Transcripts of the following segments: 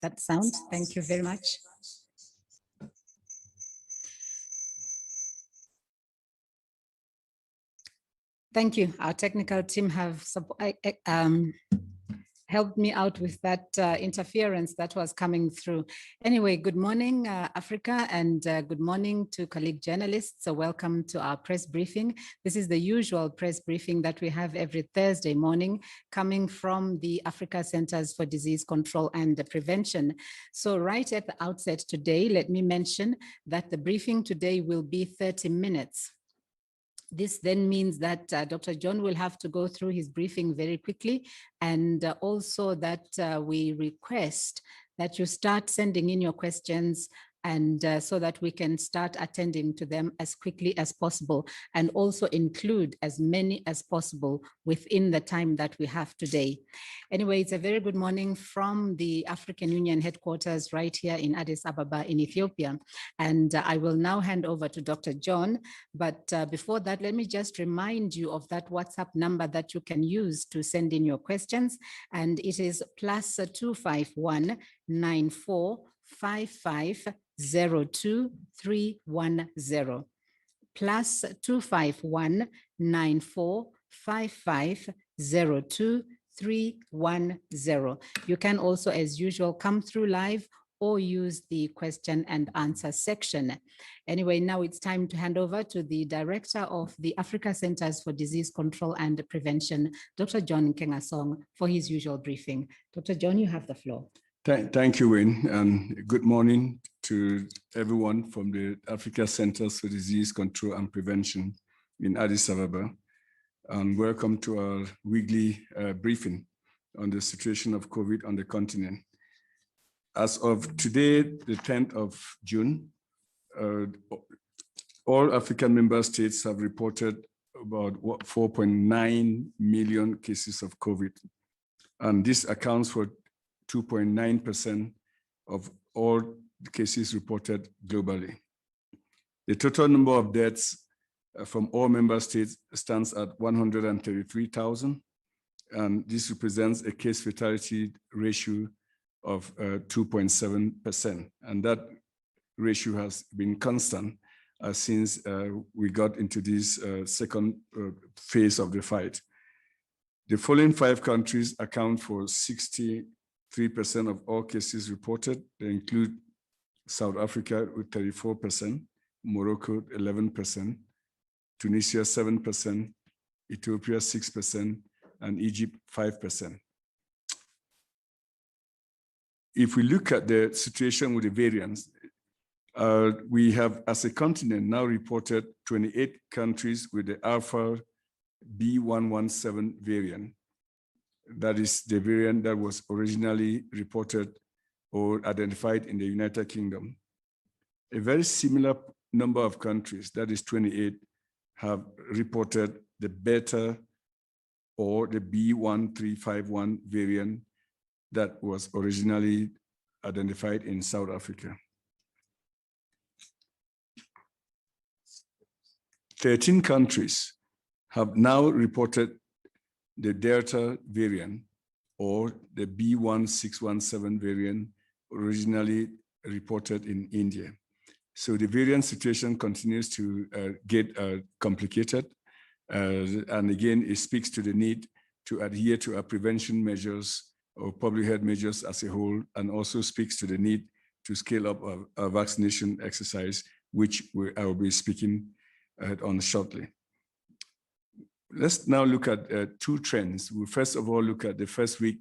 that sound. Thank you very much. Thank you. Our technical team have helped me out with that interference that was coming through. Anyway, good morning, Africa, and good morning to colleague journalists. So welcome to our press briefing. This is the usual press briefing that we have every Thursday morning, coming from the Africa Centers for Disease Control and Prevention. So right at the outset today, let me mention that the briefing today will be 30 minutes. This then means that Dr. John will have to go through his briefing very quickly, and also that we request that you start sending in your questions, and so that we can start attending to them as quickly as possible, and also include as many as possible within the time that we have today. Anyway, it's a very good morning from the African Union headquarters right here in Addis Ababa in Ethiopia. And I will now hand over to Dr. John. But before that, let me just remind you of that WhatsApp number that you can use to send in your questions. And it is +251 94 55 02310 +251 94 55 02310. You can also, as usual, come through live or use the question and answer section. Anyway, now it's time to hand over to the Director of the Africa Centers for Disease Control and Prevention, Dr. John Nkengasong, for his usual briefing. Dr. John, you have the floor. Thank you, Wayne, and good morning to everyone from the Africa Centers for Disease Control and Prevention in Addis Ababa, and welcome to our weekly briefing on the situation of COVID on the continent. As of today, the 10th of June, all African member states have reported about 4.9 million cases of COVID, and this accounts for 2.9% of all cases reported globally. The total number of deaths from all member states stands at 133,000, and this represents a case fatality ratio of 2.7%, and that ratio has been constant since we got into this second phase of the fight. The following 5 countries account for 63% of all cases reported. They include South Africa with 34%, Morocco 11%, Tunisia 7%, Ethiopia 6%, and Egypt 5%. If we look at the situation with the variants, we have, as a continent, now reported 28 countries with the Alpha B117 variant. That is the variant that was originally reported or identified in the United Kingdom. A very similar number of countries, that is 28, have reported the Beta or the B1351 variant that was originally identified in South Africa. 13 countries have now reported the Delta variant or the B1617 variant originally reported in India. So the variant situation continues to get complicated. And again, it speaks to the need to adhere to our prevention measures or public health measures as a whole, and also speaks to the need to scale up our vaccination exercise, which I will be speaking on shortly. Let's now look at 2 trends. We'll first of all look at the first week,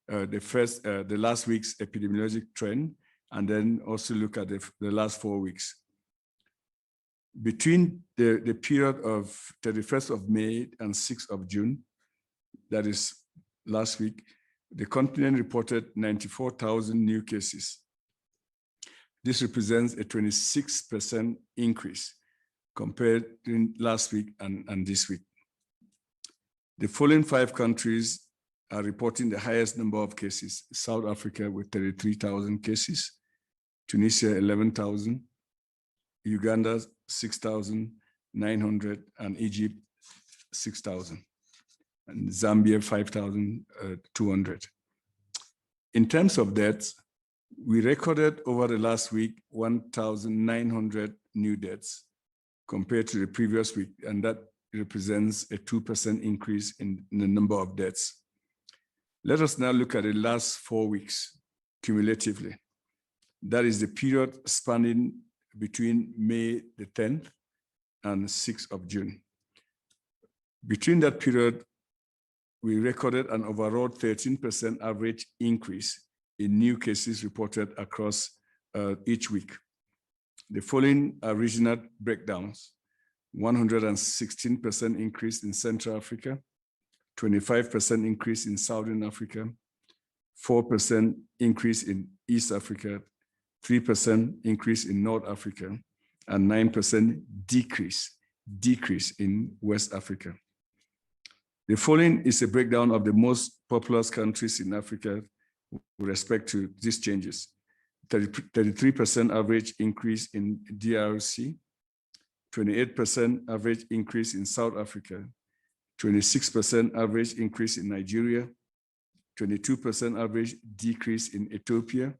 the last week's epidemiologic trend, and then also look at the last 4 weeks. Between the period of 31st of May and 6th of June, that is last week, the continent reported 94,000 new cases. This represents a 26% increase compared to last week and this week. The following 5 countries are reporting the highest number of cases: South Africa with 33,000 cases, Tunisia 11,000, Uganda 6,900, and Egypt 6,000, and Zambia 5,200. In terms of deaths, We recorded over the last week 1,900 new deaths compared to the previous week, and that represents a 2% increase in the number of deaths. Let us now look at the last 4 weeks cumulatively. That is the period spanning between May the 10th and 6th of June. Between that period, we recorded an overall 13% average increase in new cases reported across each week. The following are regional breakdowns: 116% increase in Central Africa, 25% increase in Southern Africa, 4% increase in East Africa, 3% increase in North Africa, and 9% decrease in West Africa. The following is a breakdown of the most populous countries in Africa with respect to these changes. 33% average increase in DRC, 28% average increase in South Africa, 26% average increase in Nigeria, 22% average decrease in Ethiopia,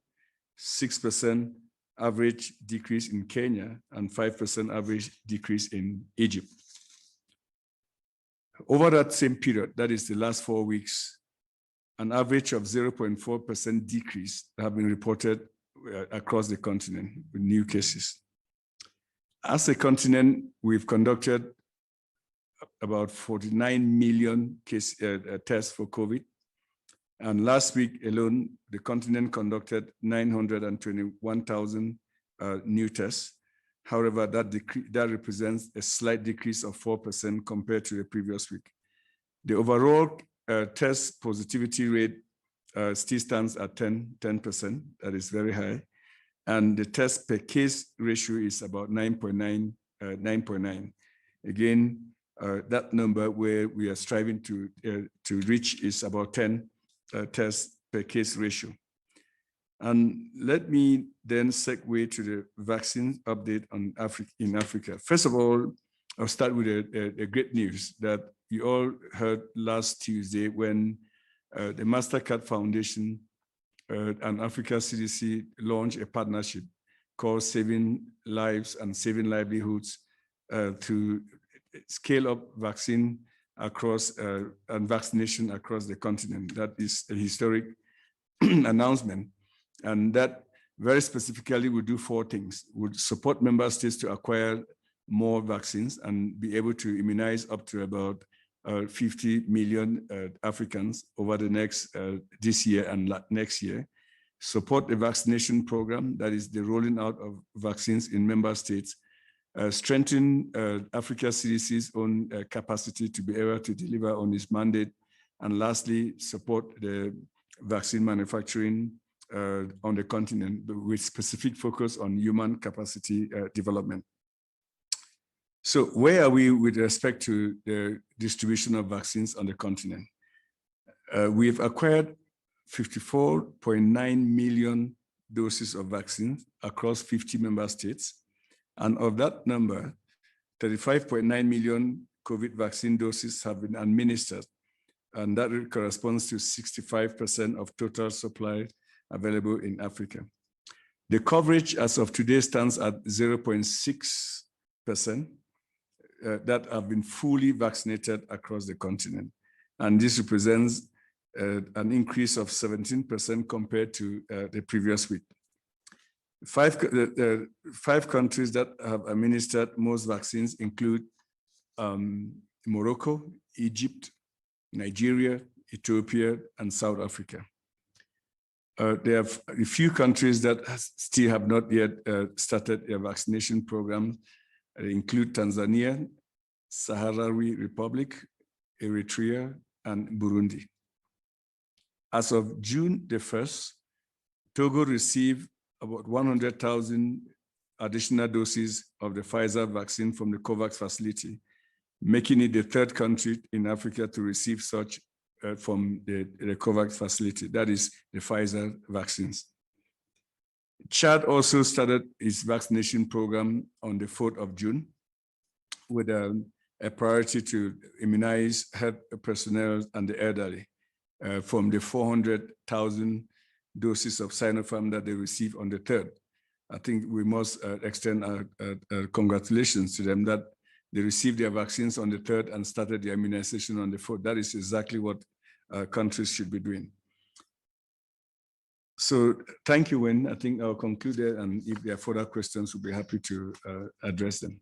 6% average decrease in Kenya, and 5% average decrease in Egypt. Over that same period, that is the last 4 weeks, an average of 0.4% decrease have been reported across the continent with new cases. As a continent, we've conducted about 49 million tests for COVID. And last week alone, the continent conducted 921,000 new tests. However, that represents a slight decrease of 4% compared to the previous week. The overall test positivity rate still stands at 10%. That is very high. And the test per case ratio is about 9.9. Again, that number where we are striving to reach is about 10 tests per case ratio. And let me then segue to the vaccine update on in Africa. First of all, I'll start with the great news that you all heard last Tuesday when the MasterCard Foundation and Africa CDC launched a partnership called Saving Lives and Saving Livelihoods to scale up vaccine across and vaccination across the continent. That is a historic announcement. And that very specifically would do 4 things. Would support member states to acquire more vaccines and be able to immunize up to about 50 million Africans over the next, this year and next year. Support the vaccination program, that is the rolling out of vaccines in member states. Strengthen Africa CDC's own capacity to be able to deliver on its mandate. And lastly, support the vaccine manufacturing on the continent with specific focus on human capacity development. So where are we with respect to the distribution of vaccines on the continent? We've acquired 54.9 million doses of vaccines across 50 member states. And of that number, 35.9 million COVID vaccine doses have been administered. And that corresponds to 65% of total supply available in Africa. The coverage as of today stands at 0.6% that have been fully vaccinated across the continent. And this represents an increase of 17% compared to the previous week. 5 countries that have administered most vaccines include Morocco, Egypt, Nigeria, Ethiopia, and South Africa. There are a few countries that still have not yet started their vaccination program. They include Tanzania, Sahrawi Republic, Eritrea, and Burundi. As of June the 1st, Togo received about 100,000 additional doses of the Pfizer vaccine from the COVAX facility, making it the 3rd country in Africa to receive such from the COVAX facility, that is the Pfizer vaccines. Chad also started its vaccination program on the 4th of June with a priority to immunize health personnel and the elderly from the 400,000 doses of Sinopharm that they received on the 3rd. I think we must extend our congratulations to them that they received their vaccines on the 3rd and started the immunization on the 4th. That is exactly what countries should be doing. So thank you, Wen. I think I'll conclude there, and if there are further questions, we'll be happy to address them.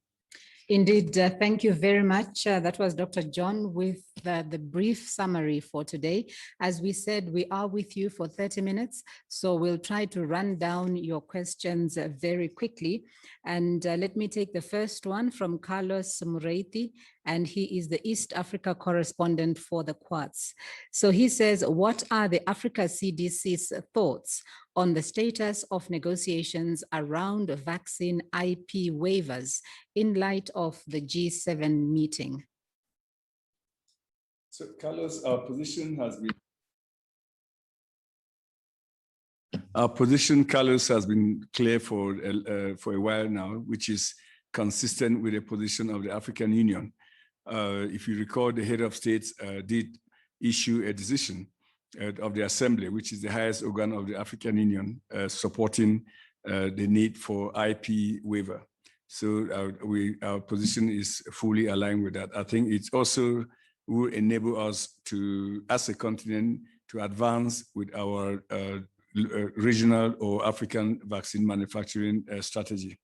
Indeed, thank you very much. That was Dr. John with the brief summary for today. As we said, we are with you for 30 minutes, so we'll try to run down your questions very quickly. And let me take the first one from Carlos Mureiti, and he is the East Africa correspondent for the Quartz. So he says, what are the Africa CDC's thoughts on the status of negotiations around vaccine IP waivers in light of the G7 meeting? So, Carlos, our position, Carlos, has been clear for a while now, which is consistent with the position of the African Union. If you recall, the head of states did issue a decision of the Assembly, which is the highest organ of the African Union, supporting the need for IP waiver. So our position is fully aligned with that. I think it also will enable us to, as a continent, to advance with our regional or African vaccine manufacturing strategy.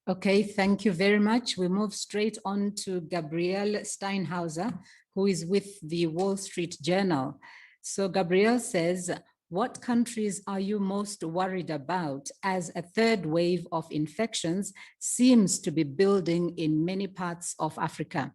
Okay, thank you very much. We move straight on to Gabrielle Steinhauser, who is with the Wall Street Journal. So Gabrielle says, what countries are you most worried about as a third wave of infections seems to be building in many parts of Africa?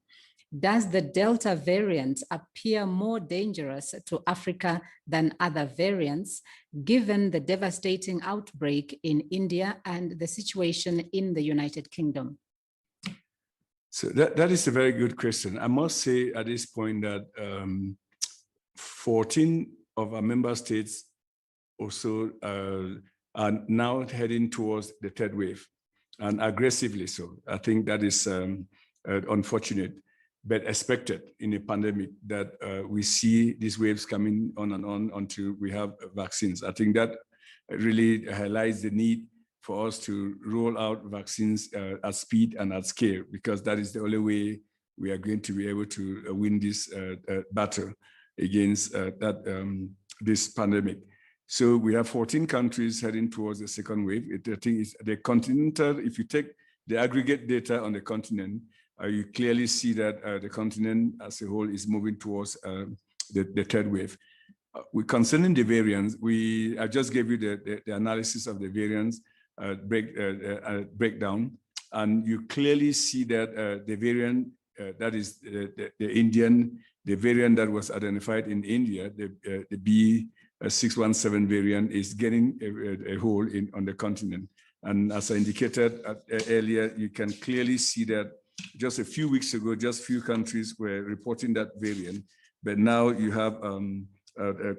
Does the Delta variant appear more dangerous to Africa than other variants, given the devastating outbreak in India and the situation in the United Kingdom? So that is a very good question. I must say at this point that 14 of our member states also are now heading towards the third wave, and aggressively so. I think that is unfortunate, but expected in a pandemic that we see these waves coming on and on until we have vaccines. I think that really highlights the need for us to roll out vaccines at speed and at scale, because that is the only way we are going to be able to win this battle against this pandemic. So we have 14 countries heading towards the second wave. I think it's the continental, if you take the aggregate data on the continent, you clearly see that the continent as a whole is moving towards the third wave. Concerning the variants, I just gave you the analysis of the variants breakdown, and you clearly see that the variant that is the variant that was identified in India, the B617 variant, is getting a hold on the continent. And as I indicated earlier, you can clearly see that just a few weeks ago, just few countries were reporting that variant, but now you have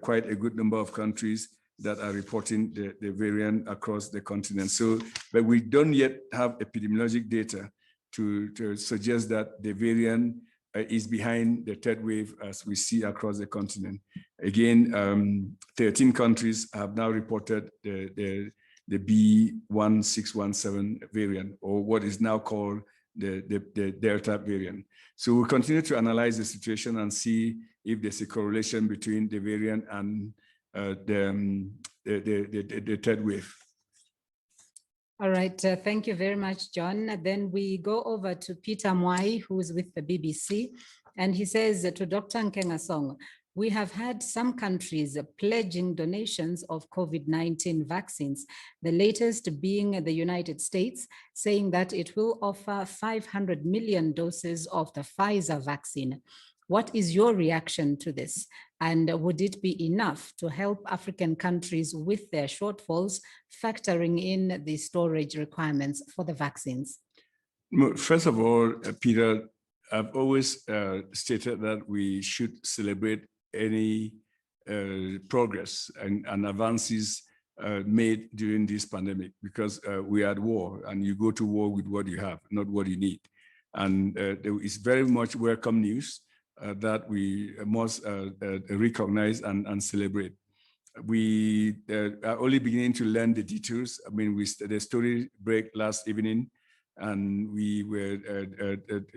quite a good number of countries that are reporting the variant across the continent. So, but we don't yet have epidemiologic data to suggest that the variant is behind the third wave as we see across the continent. Again, 13 countries have now reported the B1617 variant, or what is now called the Delta variant. So we'll continue to analyze the situation and see if there's a correlation between the variant and the third wave. All right, thank you very much, John. Then we go over to Peter Mwai, who is with the BBC, and he says to Dr. Nkengasong, we have had some countries pledging donations of COVID-19 vaccines, the latest being the United States, saying that it will offer 500 million doses of the Pfizer vaccine. What is your reaction to this? And would it be enough to help African countries with their shortfalls, factoring in the storage requirements for the vaccines? First of all, Peter, I've always stated that we should celebrate any progress and advances made during this pandemic, because we are at war, and you go to war with what you have, not what you need. And there is very much welcome news that we must recognize and celebrate. We are only beginning to learn the details. I mean, the story break last evening, and we were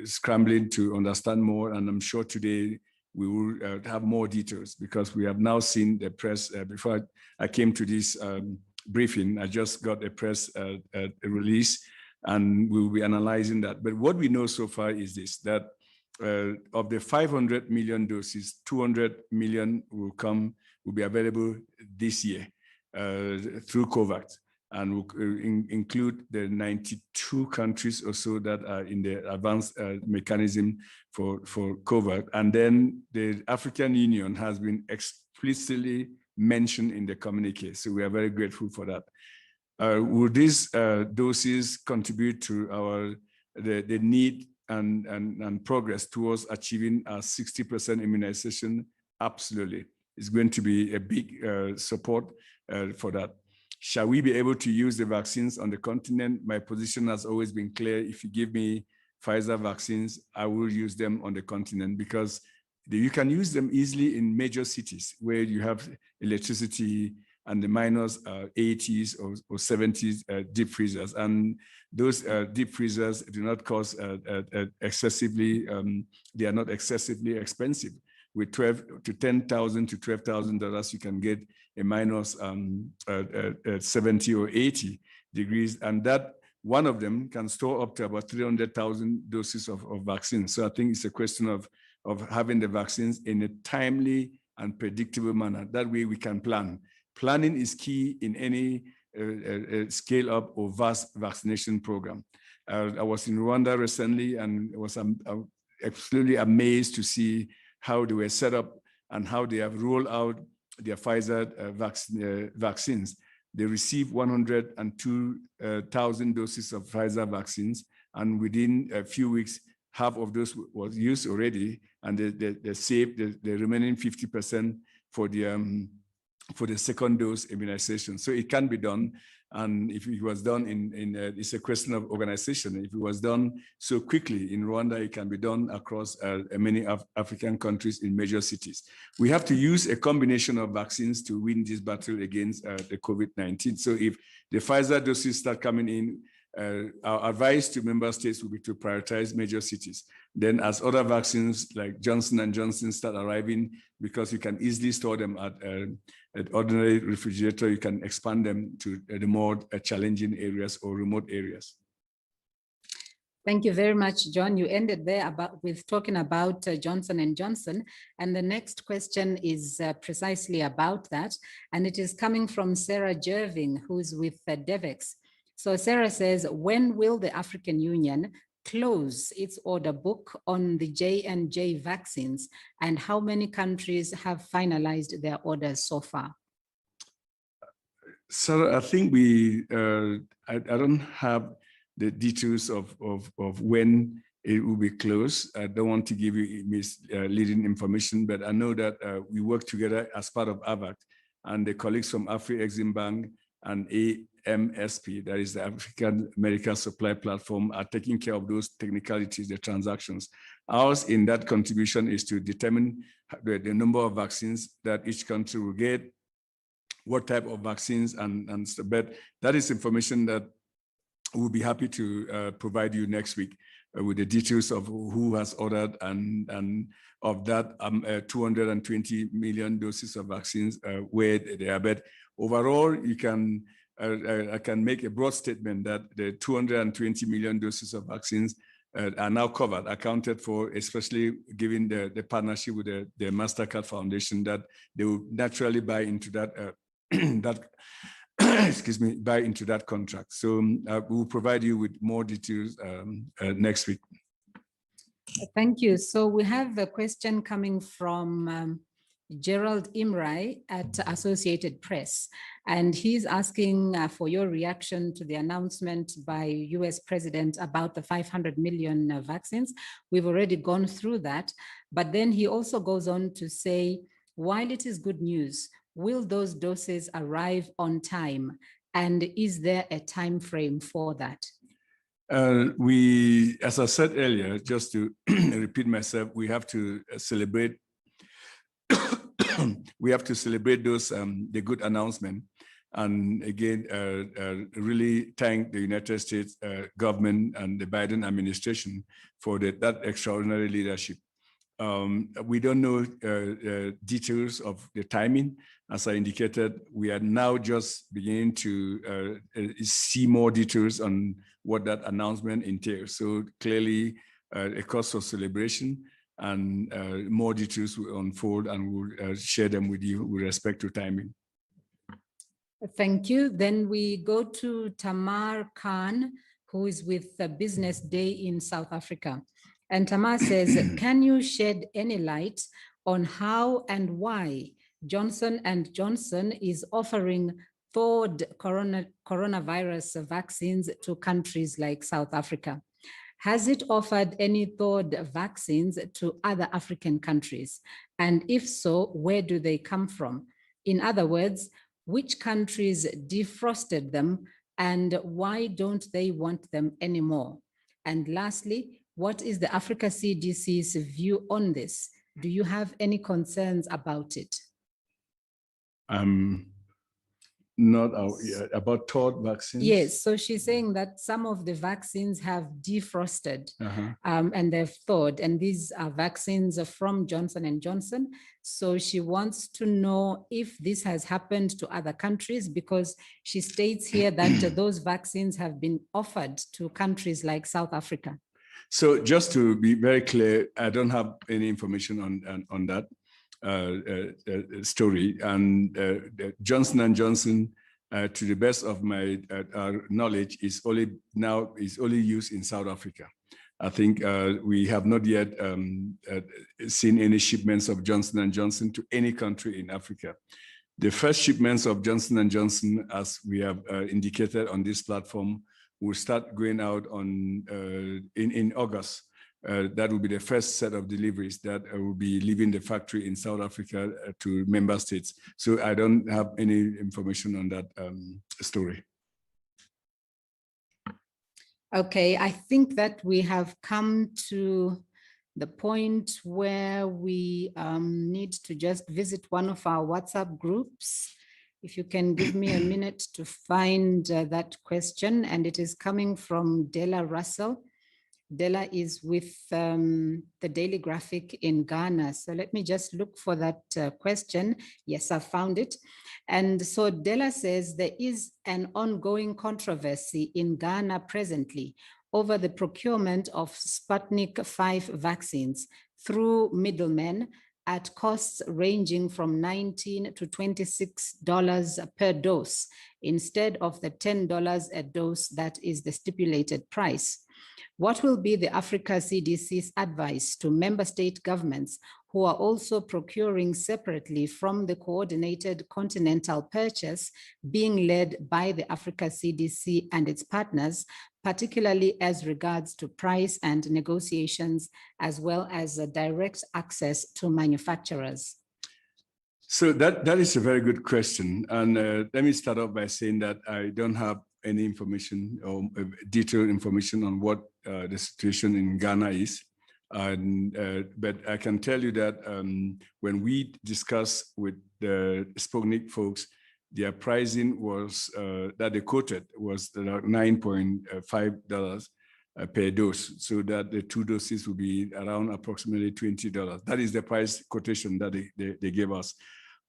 scrambling to understand more. And I'm sure today we will have more details, because we have now seen the press. Before I came to this briefing, I just got a press release, and we'll be analyzing that. But what we know so far is this, that of the 500 million doses, 200 million will be available this year through COVAX, and will include the 92 countries or so that are in the advanced mechanism for COVAX. And then the African Union has been explicitly mentioned in the communique, so we are very grateful for that. Will these doses contribute to the need and progress towards achieving a 60% immunization? Absolutely. It's going to be a big support for that. Shall we be able to use the vaccines on the continent? My position has always been clear. If you give me Pfizer vaccines, I will use them on the continent, because you can use them easily in major cities where you have electricity and the minus 80s or 70s deep freezers. And those deep freezers do not cost excessively, they are not excessively expensive. With $10,000 to $12,000, you can get a minus 70 or 80 degrees. And that one of them can store up to about 300,000 doses of vaccine. So I think it's a question of having the vaccines in a timely and predictable manner. That way we can plan. Planning is key in any scale up or vast vaccination program. I was in Rwanda recently, and was absolutely amazed to see how they were set up and how they have rolled out their Pfizer vaccines. They received 102,000 doses of Pfizer vaccines, and within a few weeks, half of those was used already, and they saved the remaining 50% for the second dose immunization. So it can be done. And if it was done it's a question of organization. If it was done so quickly in Rwanda, it can be done across many African countries in major cities. We have to use a combination of vaccines to win this battle against the COVID-19. So if the Pfizer doses start coming in, our advice to member states will be to prioritize major cities. Then as other vaccines like Johnson & Johnson start arriving, because you can easily store them at ordinary refrigerator, you can expand them to the more challenging areas or remote areas. Thank you very much, John. You ended there with talking about Johnson & Johnson. And the next question is precisely about that. And it is coming from Sarah Jerving, who's with Devex. So Sarah says, when will the African Union close its order book on the J&J vaccines, and how many countries have finalized their orders so far? Sarah, I think I don't have the details of when it will be closed. I don't want to give you misleading information, but I know that we work together as part of AVAC, and the colleagues from Afri-Exim and AMSP, that is the African Medical Supply Platform, are taking care of those technicalities, the transactions. Ours in that contribution is to determine the number of vaccines that each country will get, what type of vaccines, and so, but that is information that we'll be happy to provide you next week with the details of who has ordered, and of that 220 million doses of vaccines where they are. But overall, you can I can make a broad statement that the 220 million doses of vaccines are now covered, accounted for, especially given the partnership with the MasterCard Foundation, that they will naturally buy into that buy into that contract. So we'll provide you with more details next week. Thank you. So we have a question coming from Gerald Imrai at Associated Press, and he's asking for your reaction to the announcement by US President about the 500 million vaccines. We've already gone through that, but then he also goes on to say, while it is good news, will those doses arrive on time? And is there a time frame for that? As I said earlier, just to repeat myself, we have to celebrate we have to celebrate those, the good announcement. And again, really thank the United States government and the Biden administration for that extraordinary leadership. We don't know details of the timing. As I indicated, we are now just beginning to see more details on what that announcement entails. So clearly a cause for celebration, and more details will unfold, and we'll share them with you with respect to timing. Thank you. Then we go to Tamar Khan, who is with the Business Day in South Africa. And Tamar says, can you shed any light on how and why Johnson & Johnson is offering third coronavirus vaccines to countries like South Africa? Has it offered any third vaccines to other African countries? And if so, where do they come from? In other words, which countries defrosted them, and why don't they want them anymore? And lastly, what is the Africa CDC's view on this? Do you have any concerns about it? Not about third vaccines? Yes, so she's saying that some of the vaccines have defrosted and they've thawed, and these are vaccines from Johnson & Johnson. So she wants to know if this has happened to other countries, because she states here that those vaccines have been offered to countries like South Africa. So just to be very clear, I don't have any information on that story. And Johnson & Johnson, to the best of my knowledge, is only used in South Africa. I think we have not yet seen any shipments of Johnson & Johnson to any country in Africa. The first shipments of Johnson & Johnson, as we have indicated on this platform, will start going out in August. That will be the first set of deliveries that will be leaving the factory in South Africa to member states. So I don't have any information on that story. Okay, I think that we have come to the point where we need to just visit one of our WhatsApp groups. If you can give me a minute to find that question, and it is coming from Della Russell. Della is with the Daily Graphic in Ghana. So let me just look for that question. Yes, I found it. And so Della says there is an ongoing controversy in Ghana presently over the procurement of Sputnik 5 vaccines through middlemen at costs ranging from $19 to $26 per dose, instead of the $10 a dose that is the stipulated price. What will be the Africa CDC's advice to member state governments who are also procuring separately from the coordinated continental purchase being led by the Africa CDC and its partners, particularly as regards to price and negotiations, as well as direct access to manufacturers? So that is a very good question. And let me start off by saying that I don't have any information or detailed information on what the situation in Ghana is. But I can tell you that when we discussed with the Sputnik folks, their pricing was, that they quoted was $9.5 per dose, so that the 2 doses will be around approximately $20. That is the price quotation that they gave us.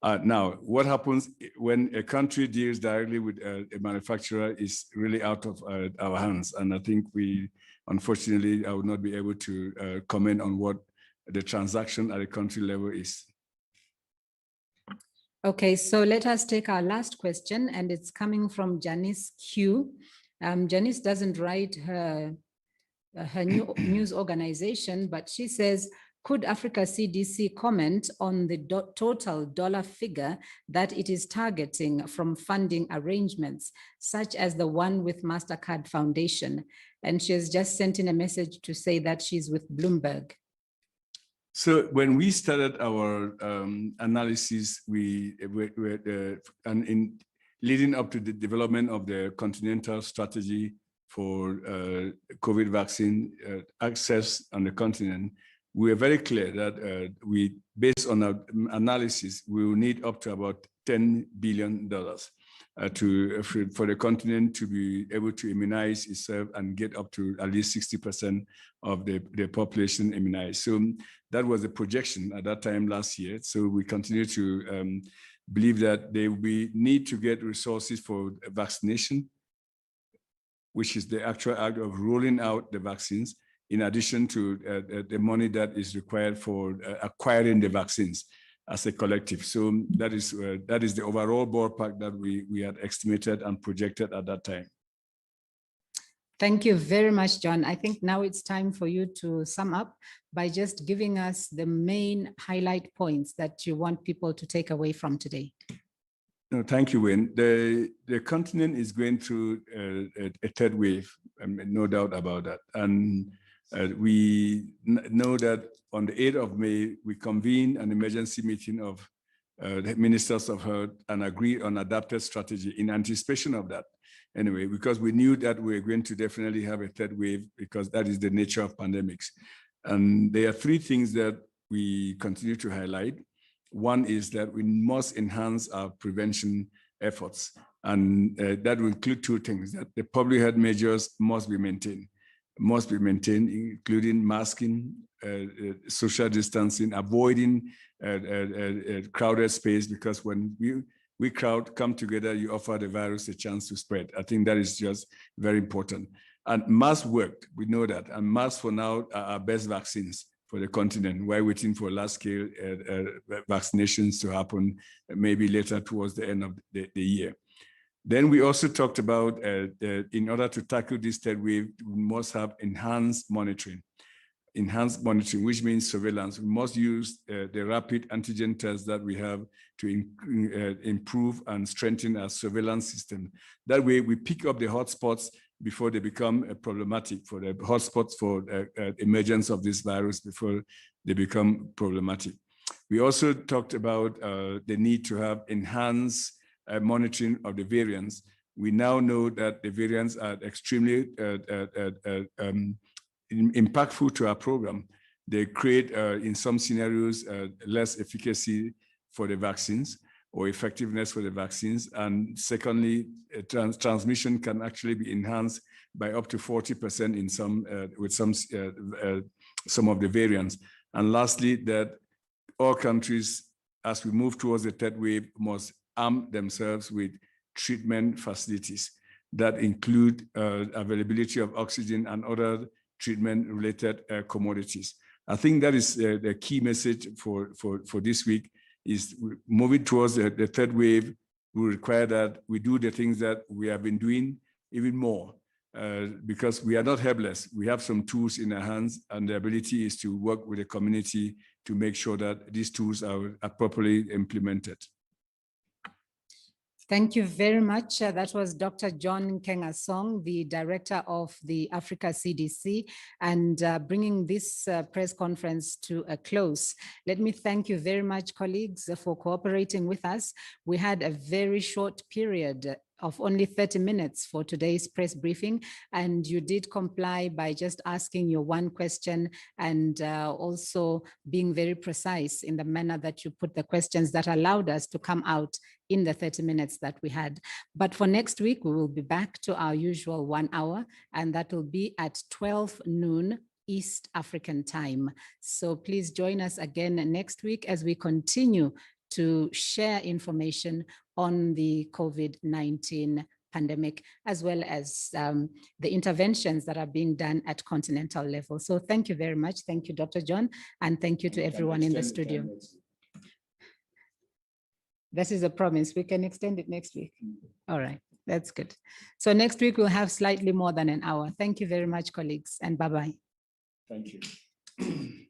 Now, what happens when a country deals directly with a manufacturer is really out of our hands. And I think unfortunately, I would not be able to comment on what the transaction at a country level is. Okay, so let us take our last question, and it's coming from Janice Q. Janice doesn't write her news organization, but she says, could Africa CDC comment on the total dollar figure that it is targeting from funding arrangements, such as the one with MasterCard Foundation? And she has just sent in a message to say that she's with Bloomberg. So when we started our analysis, and in leading up to the development of the continental strategy for COVID vaccine access on the continent, we were very clear that based on our analysis, we will need up to about $10 billion for the continent to be able to immunize itself and get up to at least 60% of the population immunized. So that was the projection at that time last year. So we continue to believe that there will be need to get resources for vaccination, which is the actual act of rolling out the vaccines, in addition to the money that is required for acquiring the vaccines as a collective. So that is the overall ballpark that we had estimated and projected at that time. Thank you very much, John. I think now it's time for you to sum up by just giving us the main highlight points that you want people to take away from today. No, thank you, Wayne. The continent is going through a third wave, no doubt about that. And we know that on the 8th of May, we convened an emergency meeting of the ministers of health and agreed on adapted strategy in anticipation of that. Anyway, because we knew that we were going to definitely have a third wave, because that is the nature of pandemics. And there are three things that we continue to highlight. One is that we must enhance our prevention efforts. And that will include two things: that the public health measures must be maintained, including masking, social distancing, avoiding crowded space, because when we come together, you offer the virus a chance to spread. I think that is just very important. And masks worked, we know that. And masks for now are our best vaccines for the continent. We're waiting for large-scale vaccinations to happen maybe later towards the end of the year. Then we also talked about, in order to tackle this third wave, we must have enhanced monitoring, which means surveillance. We must use the rapid antigen tests that we have to improve and strengthen our surveillance system. That way we pick up the hotspots before they become problematic, for the hotspots for emergence of this virus before they become problematic. We also talked about the need to have enhanced monitoring of the variants. We now know that the variants are extremely impactful to our program. They create, in some scenarios, less efficacy for the vaccines or effectiveness for the vaccines. And secondly, transmission can actually be enhanced by up to 40% in some, with some of the variants. And lastly, that all countries, as we move towards the third wave, must arm themselves with treatment facilities that include availability of oxygen and other treatment-related commodities. I think that is the key message for this week, is moving towards the third wave will require that we do the things that we have been doing even more, because we are not helpless. We have some tools in our hands, and the ability is to work with the community to make sure that these tools are properly implemented. Thank you very much. That was Dr. John Nkengasong, the director of the Africa CDC, and bringing this press conference to a close. Let me thank you very much, colleagues, for cooperating with us. We had a very short period of only 30 minutes for today's press briefing, and you did comply by just asking your one question and also being very precise in the manner that you put the questions that allowed us to come out in the 30 minutes that we had. But for next week, we will be back to our usual 1 hour, and that will be at 12 noon East African time. So please join us again next week as we continue to share information on the COVID-19 pandemic, as well as the interventions that are being done at continental level. So thank you very much. Thank you, Dr. John, and thank you to everyone in the studio. This is a promise. We can extend it next week. All right, that's good. So next week we'll have slightly more than an hour. Thank you very much, colleagues, and bye-bye. Thank you.